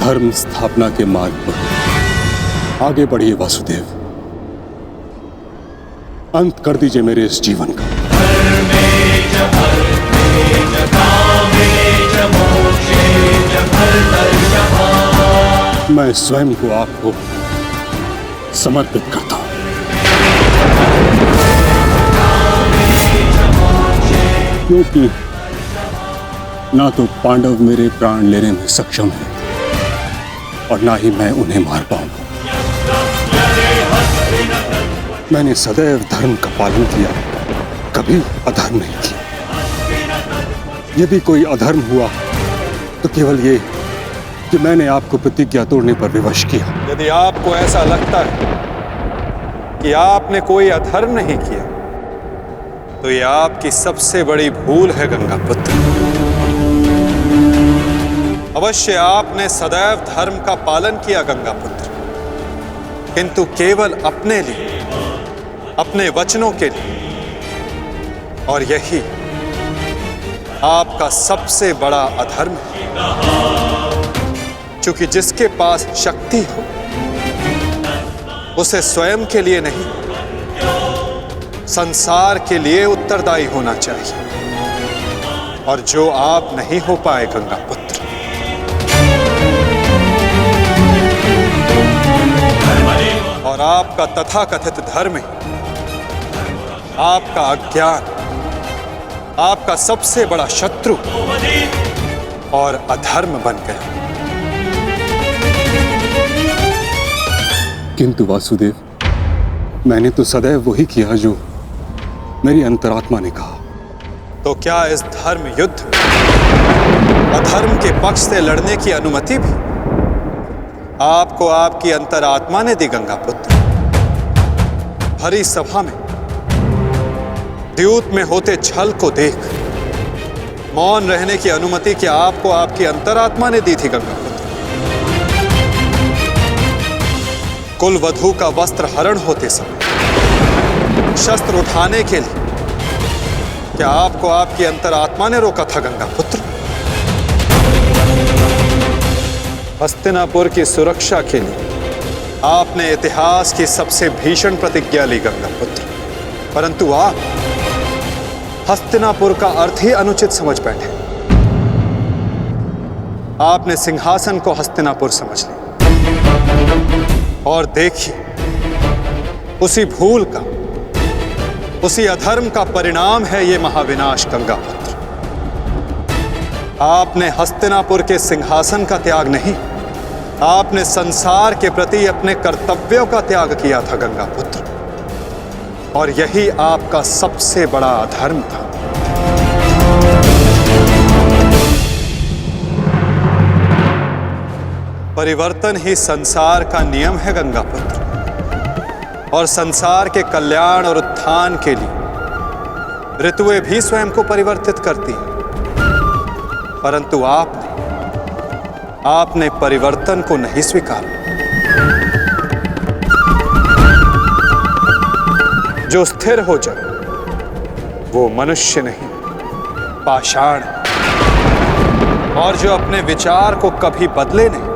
धर्म स्थापना के मार्ग पर आगे बढ़िए वासुदेव। अंत कर दीजिए मेरे इस जीवन का। मैं स्वयं को आपको समर्पित करता हूं। क्योंकि ना तो पांडव मेरे प्राण लेने में सक्षम है और ना ही मैं उन्हें मार पाऊंगा। मैंने सदैव धर्म का पालन किया, कभी अधर्म नहीं किया। यदि कोई अधर्म हुआ तो केवल ये कि मैंने आपको प्रतिज्ञा तोड़ने पर विवश किया। यदि आपको ऐसा लगता है कि आपने कोई अधर्म नहीं किया तो यह आपकी सबसे बड़ी भूल है गंगा पुत्र। अवश्य आपने सदैव धर्म का पालन किया गंगा पुत्र, किंतु केवल अपने लिए, अपने वचनों के लिए, और यही आपका सबसे बड़ा अधर्म है। क्योंकि जिसके पास शक्ति हो उसे स्वयं के लिए नहीं, संसार के लिए उत्तरदायी होना चाहिए, और जो आप नहीं हो पाए गंगा पुत्र। और आपका तथाकथित धर्म ही आपका अज्ञान, आपका सबसे बड़ा शत्रु और अधर्म बन गया। किंतु वासुदेव, मैंने तो सदैव वही किया जो मेरी अंतरात्मा ने कहा। तो क्या इस धर्म युद्ध में अधर्म के पक्ष से लड़ने की अनुमति भी आपको आपकी अंतरात्मा ने दी गंगा पुत्र? भरी सभा में द्यूत में होते छल को देख मौन रहने की अनुमति क्या आपको आपकी अंतरात्मा ने दी थी गंगा पुत्र? कुल वधू का वस्त्र हरण होते समय शस्त्र उठाने के लिए क्या आपको आपकी अंतरात्मा ने रोका था गंगा पुत्र? हस्तिनापुर की सुरक्षा के लिए आपने इतिहास की सबसे भीषण प्रतिज्ञा ली गंगा पुत्र, परंतु आप हस्तिनापुर का अर्थ ही अनुचित समझ बैठे। आपने सिंहासन को हस्तिनापुर समझ लिया, और देखिए उसी भूल का, उसी अधर्म का परिणाम है ये महाविनाश गंगापुत्र। आपने हस्तिनापुर के सिंहासन का त्याग नहीं, आपने संसार के प्रति अपने कर्तव्यों का त्याग किया था गंगापुत्र, और यही आपका सबसे बड़ा अधर्म था। परिवर्तन ही संसार का नियम है गंगापुत्र, और संसार के कल्याण और उत्थान के लिए ऋतुएं भी स्वयं को परिवर्तित करती हैं। परंतु आपने परिवर्तन को नहीं स्वीकारा। जो स्थिर हो जाए वो मनुष्य नहीं, पाषाण है, और जो अपने विचार को कभी बदले नहीं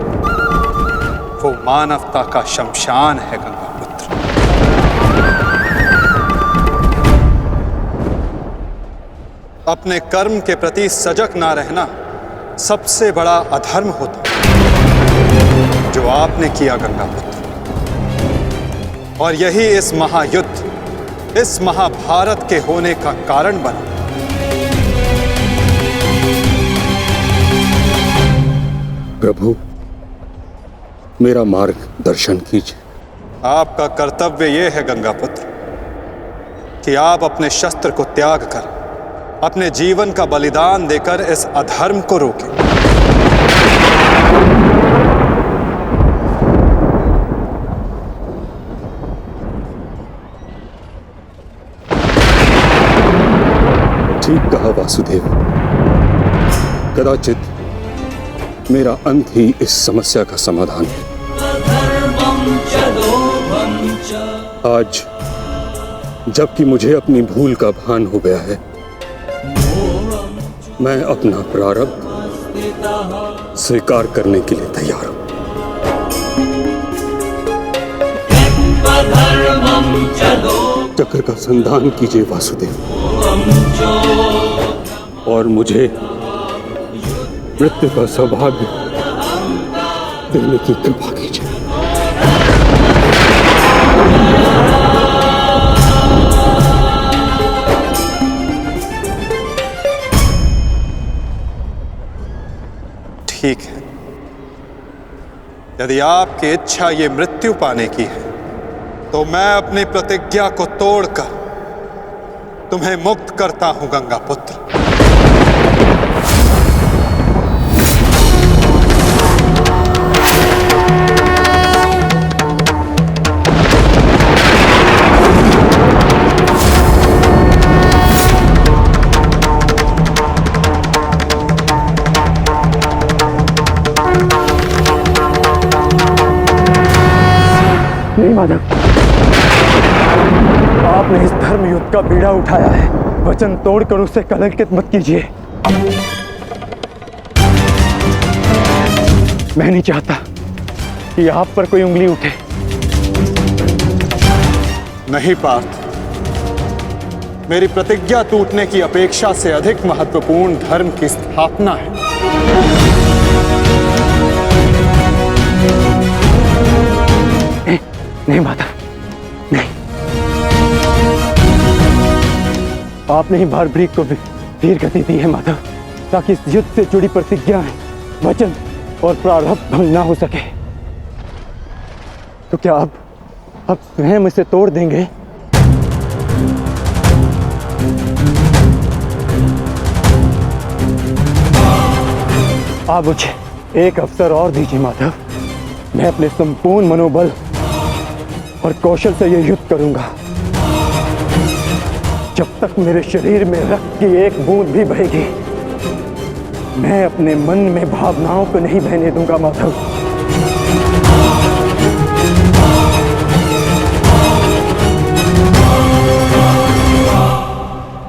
वो मानवता का शमशान है गंगापुत्र। अपने कर्म के प्रति सजग ना रहना सबसे बड़ा अधर्म होता जो आपने किया गंगापुत्र, और यही इस महायुद्ध, इस महाभारत के होने का कारण बना। प्रभु, मेरा मार्ग दर्शन कीजिए। आपका कर्तव्य यह है गंगापुत्र कि आप अपने शस्त्र को त्याग कर अपने जीवन का बलिदान देकर इस अधर्म को रोकें। ठीक कहा वासुदेव। कदाचित मेरा अंत ही इस समस्या का समाधान है। आज जबकि मुझे अपनी भूल का भान हो गया है, मैं अपना प्रारब्ध स्वीकार करने के लिए तैयार हूं। चक्र का संधान कीजिए वासुदेव, और मुझे मृत्यु का सौभाग्य देने की कृपा कीजिए। ठीक है, यदि आपकी इच्छा ये मृत्यु पाने की है तो मैं अपनी प्रतिज्ञा को तोड़कर तुम्हें मुक्त करता हूं गंगापुत्र। नहीं माधव, आपने इस धर्म युद्ध का बीड़ा उठाया है, वचन तोड़कर उसे कलंकित मत कीजिए। मैं नहीं चाहता कि आप पर कोई उंगली उठे। नहीं पार्थ, मेरी प्रतिज्ञा टूटने की अपेक्षा से अधिक महत्वपूर्ण धर्म की स्थापना है। नहीं माता, नहीं। आपने ही भारभृग को वीर गति दी है माता, ताकि इस युद्ध से जुड़ी प्रतिज्ञाएं, वचन और प्रारब्ध भंग ना हो सके। तो क्या आप स्वयं इसे तोड़ देंगे? आप मुझे एक अवसर और दीजिए माधव, मैं अपने संपूर्ण मनोबल और कौशल से यह युद्ध करूंगा। जब तक मेरे शरीर में रक्त की एक बूंद भी बहेगी, मैं अपने मन में भावनाओं को नहीं बहने दूंगा माधव।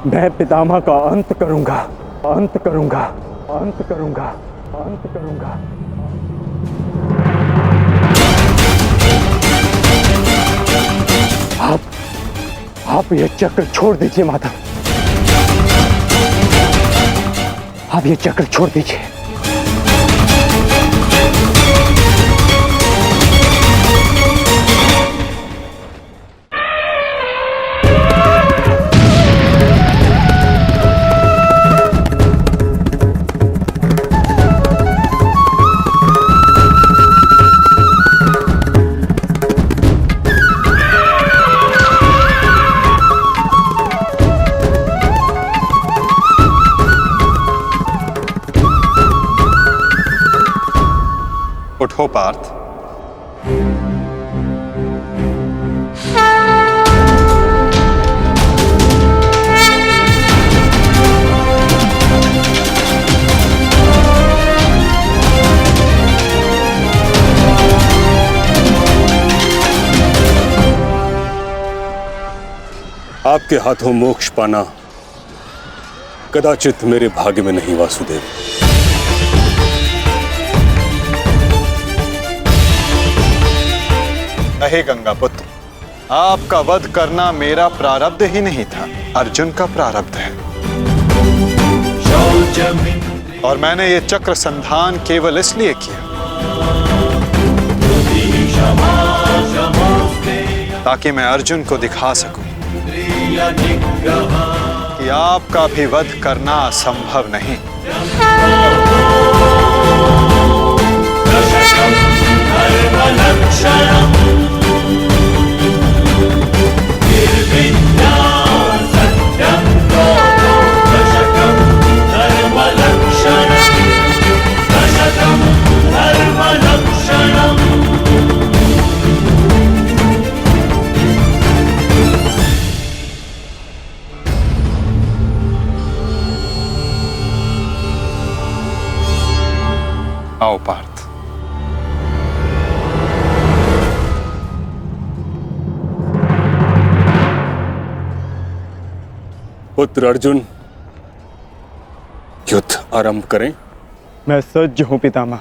मैं पितामह का अंत करूंगा, अंत करूंगा, अंत करूंगा, अंत करूंगा। आप ये चक्र छोड़ दीजिए माधव, आप ये चक्र छोड़ दीजिए। उठो पार्थ। आपके हाथों मोक्ष पाना कदाचित मेरे भाग्य में नहीं वासुदेव। नहीं गंगा पुत्र, आपका वध करना मेरा प्रारब्ध ही नहीं था, अर्जुन का प्रारब्ध है। और मैंने ये चक्र संधान केवल इसलिए किया ताकि मैं अर्जुन को दिखा सकूं कि आपका भी वध करना असंभव नहीं। आओ पार्थ। पुत्र अर्जुन, युद्ध आरंभ करें। मैं सज्ज हूं पितामह।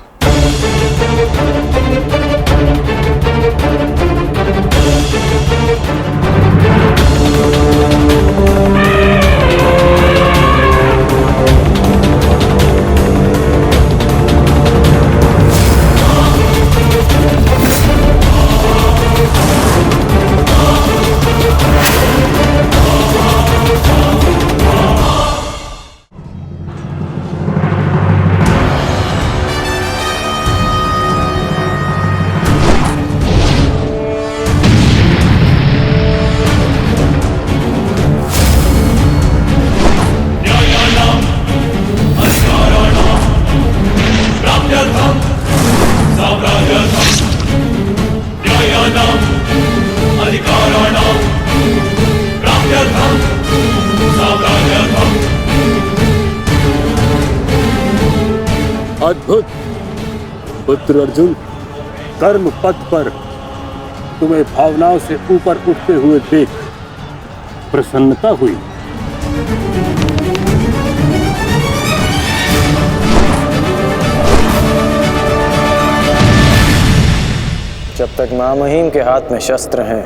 अद्भुत पुत्र अर्जुन, कर्म पथ पर तुम्हें भावनाओं से ऊपर उठते हुए देख प्रसन्नता हुई। जब तक महामहिम के हाथ में शस्त्र हैं,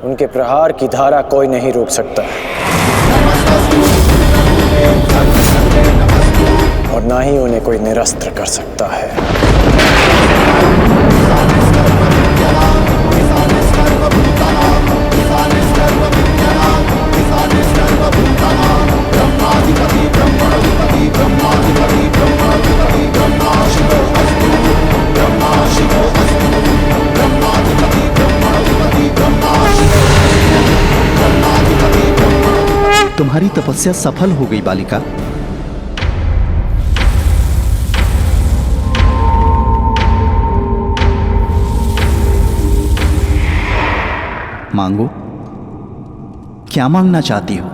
उनके प्रहार की धारा कोई नहीं रोक सकता और ना ही उन्हें कोई निरस्त्र कर सकता है। तुम्हारी तपस्या सफल हो गई बालिका। मांगो, क्या मांगना चाहती हो?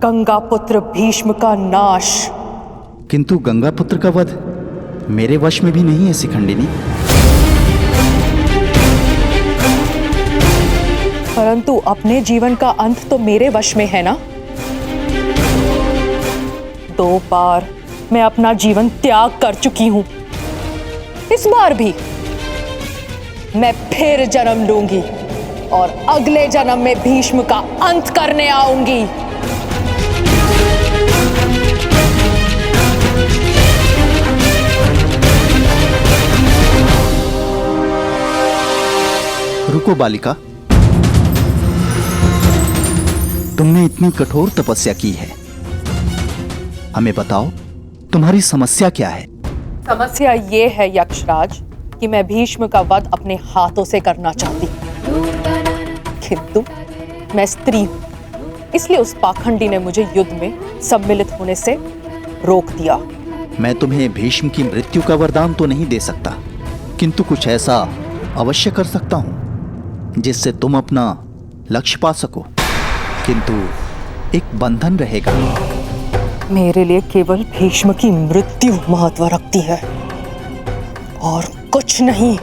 गंगा पुत्र भीष्म का नाश। किंतु गंगा पुत्र का वध मेरे वश में भी नहीं है शिखंडिनी। परंतु अपने जीवन का अंत तो मेरे वश में है ना। 2 बार मैं अपना जीवन त्याग कर चुकी हूं। इस बार भी मैं फिर जन्म लूंगी और अगले जन्म में भीष्म का अंत करने आऊंगी। रुको बालिका, तुमने इतनी कठोर तपस्या की है, हमें बताओ तुम्हारी समस्या क्या है? समस्या ये है यक्षराज कि मैं भीष्म का वध अपने हाथों से करना चाहती हूँ, किंतु मैं स्त्री हूं, इसलिए उस पाखंडी ने मुझे युद्ध में सम्मिलित होने से रोक दिया। मैं तुम्हें भीष्म की मृत्यु का वरदान तो नहीं दे सकता, किंतु कुछ ऐसा अवश्य कर सकता हूं जिससे तुम अपना लक्ष्य पा सको। किंतु एक बंधन रहेगा। मेरे लिए केवल भीष्म की मृत्यु महत्व रखती है और कुछ नहीं।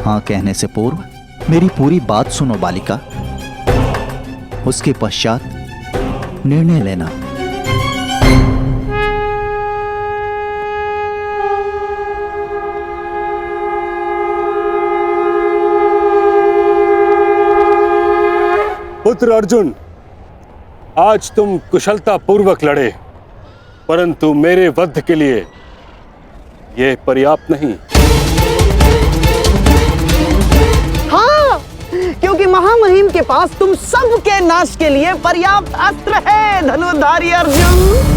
हाँ कहने से पूर्व मेरी पूरी बात सुनो बालिका, उसके पश्चात निर्णय लेना। पुत्र अर्जुन, आज तुम कुशलता पूर्वक लड़े, परंतु मेरे वध के लिए यह पर्याप्त नहीं। हाँ, क्योंकि महामहिम के पास तुम सबके नाश के लिए पर्याप्त अस्त्र है धनुर्धारी अर्जुन।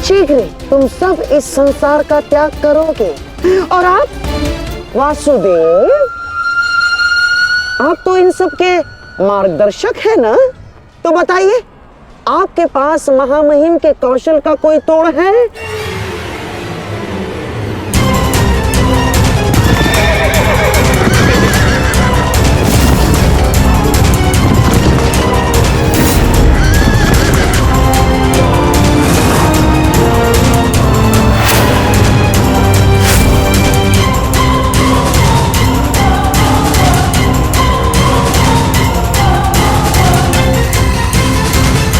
शीघ्र तुम सब इस संसार का त्याग करोगे और आप वासुदेव, आप तो इन सब के मार्गदर्शक है ना, तो बताइए आपके पास महामहिम के कौशल का कोई तोड़ है